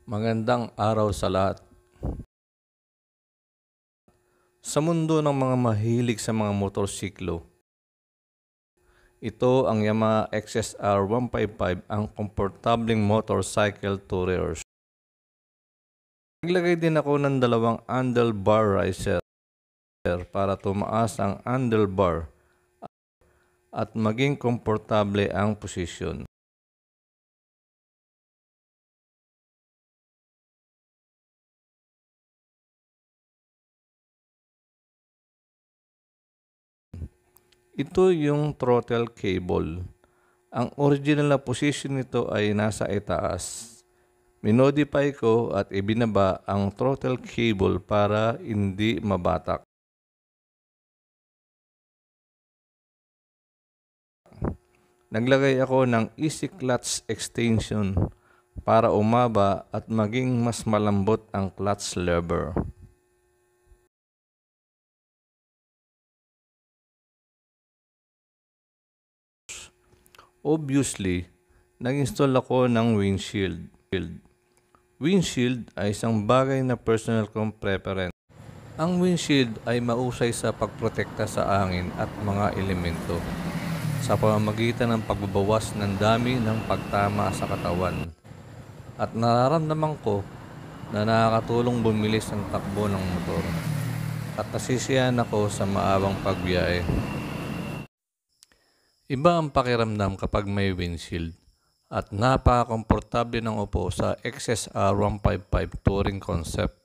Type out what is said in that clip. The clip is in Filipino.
Magandang araw sa lahat. Sa mundo ng mga mahilig sa mga motorsiklo, ito ang Yamaha XSR 155 ang komportableng motorcycle tourers. Naglagay din ako ng dalawang handlebar riser para tumaas ang handlebar at maging komportable ang posisyon. Ito yung throttle cable. Ang original na position nito ay nasa itaas. Minodify ko at ibinaba ang throttle cable para hindi mabatak. Naglagay ako ng easy clutch extension para umaba at maging mas malambot ang clutch lever. Obviously, nag-install ako ng windshield. Windshield ay isang bagay na personal kong preference. Ang windshield ay mausay sa pagprotekta sa hangin at mga elemento sa pamamagitan ng pagbabawas ng dami ng pagtama sa katawan. At nararamdaman ko na nakakatulong bumilis ang takbo ng motor at nasisiyahan ako sa maabang pagbiyahe. Iba ang pakiramdam kapag may windshield at napaka-komportable ng upo sa XSR 155 Touring Concept.